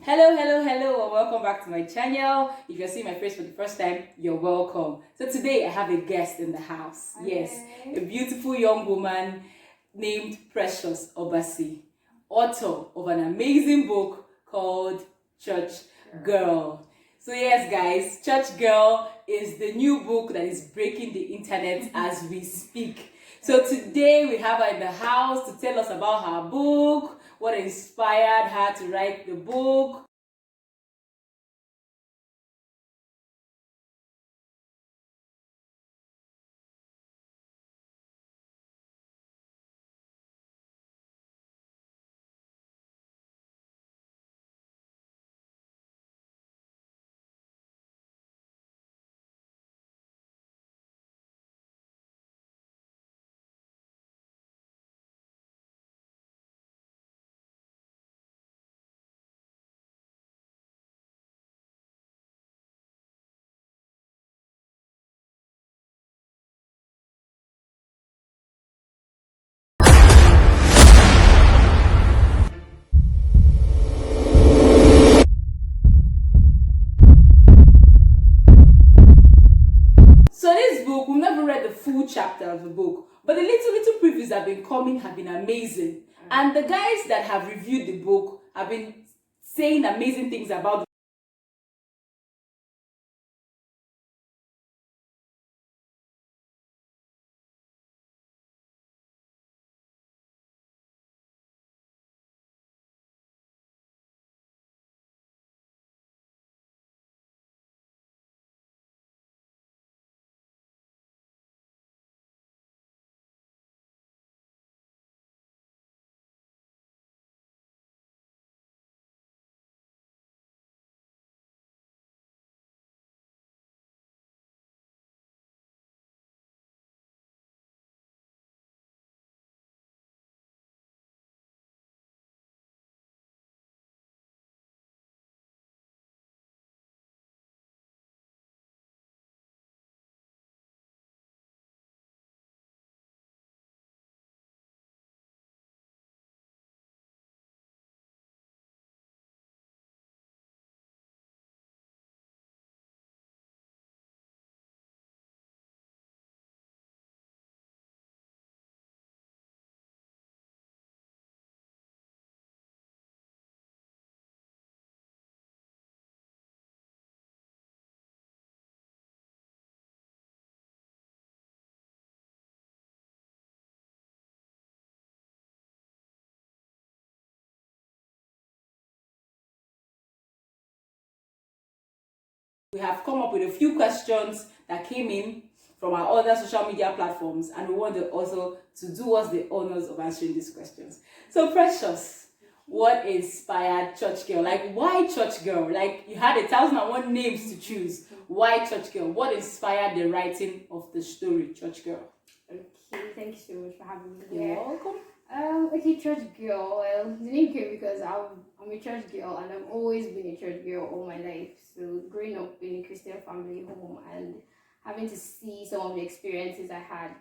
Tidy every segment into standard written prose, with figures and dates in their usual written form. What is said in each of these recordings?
Hello, hello, hello, and welcome back to my channel. If you're seeing my face for the first time, you're welcome. So today I have a guest in the house. Okay. Yes, a beautiful young woman named Precious Obasi, author of an amazing book called Church Girl. So yes, guys, Church Girl is the new book that is breaking the internet as we speak. So today we have her in the house to tell us about her book, what inspired her to write the book. So this book, we've never read the full chapter of the book, but the little previews that have been coming have been amazing. And the guys that have reviewed the book have been saying amazing things about. We have come up with a few questions that came in from our other social media platforms, and we want the author to do us the honors of answering these questions. So Precious, what inspired Church Girl? Like, why Church Girl? Like, you had 1,001 names to choose. Why Church Girl? What inspired the writing of the story Church Girl? Okay, thank you so much for having me You're here. welcome. Okay, church girl. Well, the name came because I'm a church girl and I've always been a church girl all my life. So growing up in a Christian family home and having to see some of the experiences I had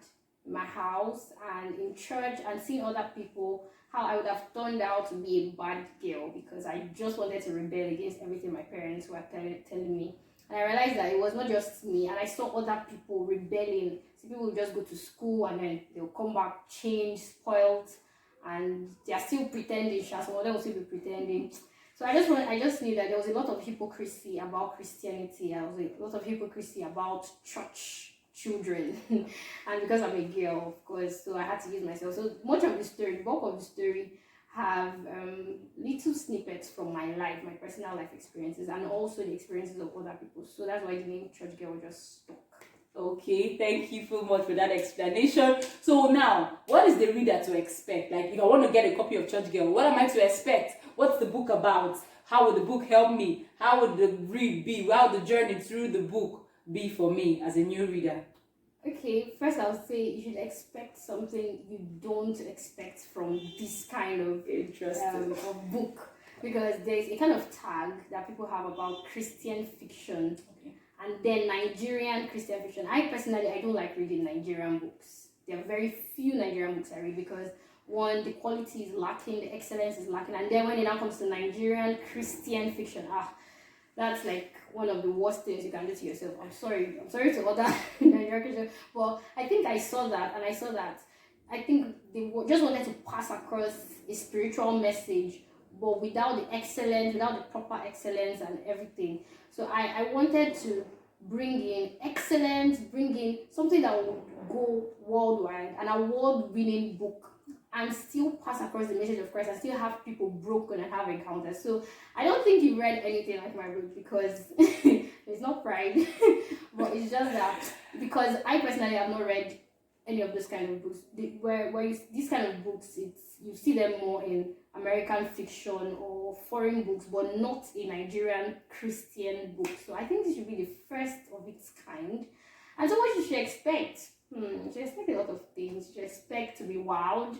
in my house and in church and seeing other people, how I would have turned out to be a bad girl because I just wanted to rebel against everything my parents were telling me. And I realized that it was not just me, and I saw other people rebelling. So people would just go to school and then they'll come back changed, spoiled, and they're still pretending. Some of them will still be pretending. So I just knew that there was a lot of hypocrisy about Christianity. There was a lot of hypocrisy about church children, and because I'm a girl, of course, so I had to use myself. So much of the story, the bulk of the story, have little snippets from my life, my personal life experiences, and also the experiences of other people. So that's why the name Church Girl just stuck. Okay, thank you so much for that explanation. So now, what is the reader to expect? Like, if I want to get a copy of Church Girl, what am I to expect? What's the book about? How would the book help me? How would the read be? How would the journey through the book be for me as a new reader? Okay, first I would say you should expect something you don't expect from this kind of of book, because there's a kind of tag that people have about Christian fiction, and then Nigerian Christian fiction. I personally, I don't like reading Nigerian books. There are very few Nigerian books I read because one, the quality is lacking, the excellence is lacking, and then when it now comes to Nigerian Christian fiction, that's like one of the worst things you can do to yourself. I'm sorry to other Nigerian Christian, but I think I saw that, and I saw that I think they just wanted to pass across a spiritual message, but without the excellence, without the proper excellence and everything. So I wanted to bring in excellence, bring in something that would go worldwide, an award-winning book, and still pass across the message of Christ and still have people broken and have encounters. So I don't think you read anything like my book, because it's not pride, but it's just that because I personally have not read any of those kind of books. These kind of books, you see them more in American fiction or foreign books, but not a Nigerian Christian book. So I think this should be the first of its kind. And so what you should expect? You should expect a lot of things. You should expect to be wowed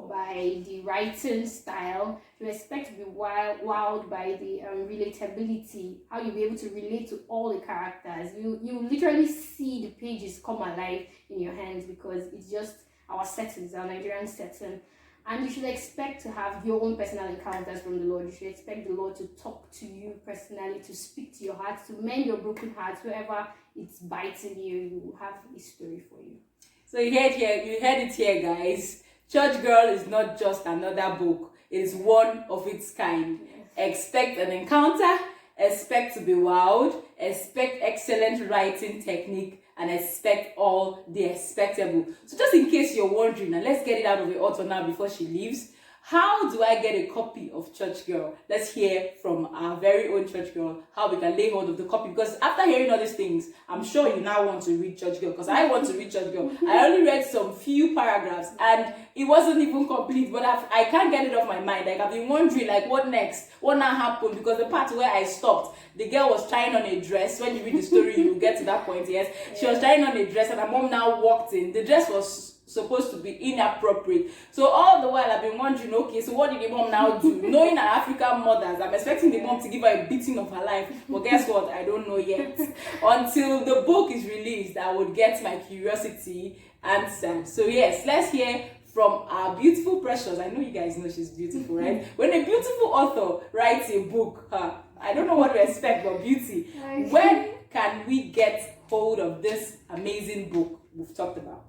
by the writing style. You should expect to be wowed by the relatability, how you'll be able to relate to all the characters. You literally see the pages come alive in your hands, because it's just our settings, our Nigerian setting. And you should expect to have your own personal encounters from the Lord. You should expect the Lord to talk to you personally, to speak to your heart, to mend your broken heart. Wherever it's biting you, you will have a story for you. So you heard it here, guys. Church Girl is not just another book. It is one of its kind. Yes. Expect an encounter, expect to be wowed, expect excellent writing technique, and expect all the expectable. So just in case you're wondering, and let's get it out of the author now before she leaves, how do I get a copy of Church Girl? Let's hear from our very own Church Girl how we can lay hold of the copy. Because after hearing all these things, I'm sure you now want to read Church Girl, because I want to read Church Girl. I only read some few paragraphs and it wasn't even complete, but I can't get it off my mind. Like, I've been wondering, like, what next? What now happened? Because the part where I stopped, the girl was trying on a dress. When you read the story, you will get to that point, yes? She was trying on a dress and her mom now walked in. The dress was supposed to be inappropriate. So all the while I've been wondering, okay, so what did the mom now do? Knowing our African mothers, I'm expecting the mom to give her a beating of her life. But guess what? I don't know yet. Until the book is released, I would get my curiosity answered. So yes, let's hear from our beautiful Precious. I know you guys know she's beautiful, right? When a beautiful author writes a book, I don't know what to expect, but beauty. When can we get hold of this amazing book we've talked about?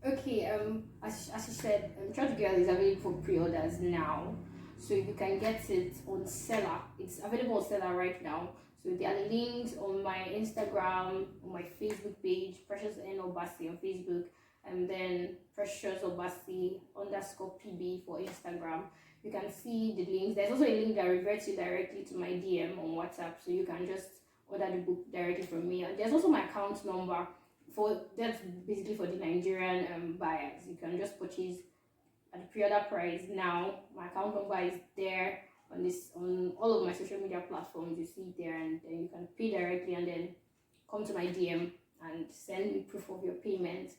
Okay, as you said, Church Girl is available for pre-orders now, so you can get it on Seller. It's available on Seller right now. So there are links on my Instagram, on my Facebook page, Precious N Obasi on Facebook, and then Precious Obasi _PB for Instagram. You can see the links. There's also a link that reverts you directly to my DM on WhatsApp, so you can just order the book directly from me. And there's also my account number. That's basically for the Nigerian buyers. You can just purchase at the pre-order price now. My account number is there on all of my social media platforms. You see it there, and then you can pay directly and then come to my DM and send me proof of your payment.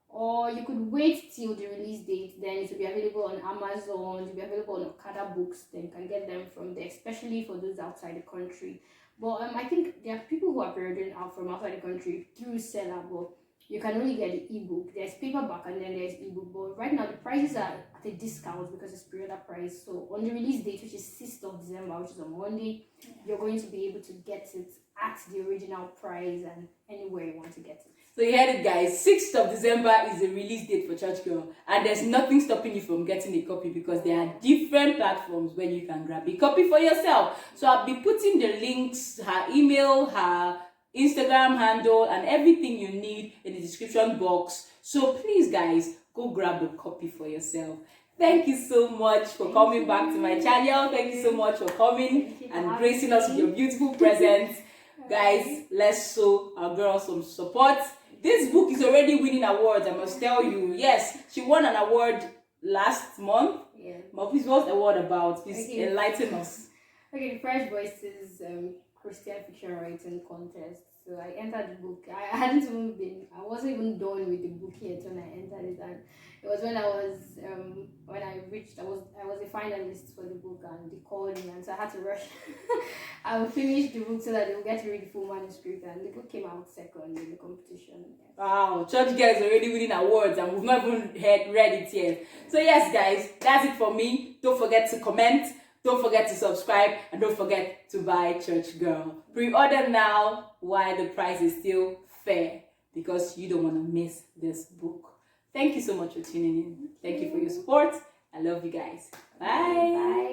Or you could wait till the release date. Then it will be available on Amazon. It will be available on Okada Books. Then you can get them from there, especially for those outside the country. But I think there are people who are pre-ordering out from outside the country through Seller, but you can only get the ebook. There's paperback and then there's ebook. But right now the prices are at a discount because it's pre-order price. So on the release date, which is 6th of December, which is on Monday, you're going to be able to get it at the original price and anywhere you want to get it. So you heard it, guys. 6th of December is the release date for Church Girl. And there's nothing stopping you from getting a copy, because there are different platforms where you can grab a copy for yourself. So I'll be putting the links, her email, her Instagram handle, and everything you need in the description box. So please, guys, go grab a copy for yourself. Thank you so much for coming back to my channel. Thank you so much for coming and gracing us with your beautiful presence. Guys, let's show our girl some support. This book is already winning awards, I must tell you. Yes, she won an award last month. Yeah. But please, what's the award about? Please enlighten us. Okay, the Fresh Voices Christian Fiction Writing Contest. So I entered the book. I wasn't even done with the book yet when I entered it, and it was when I was a finalist for the book, and they called me, and so I had to rush. I would finish the book so that they would get to read the full manuscript, and the book came out second in the competition. Yes. Wow, Church Girl is already winning awards and we've not even read it yet. So yes guys, that's it for me. Don't forget to comment, don't forget to subscribe, and don't forget to buy Church Girl. Pre-order now while the price is still fair, because you don't want to miss this book. Thank you so much for tuning in. Thank you for your support. I love you guys. Bye. Bye.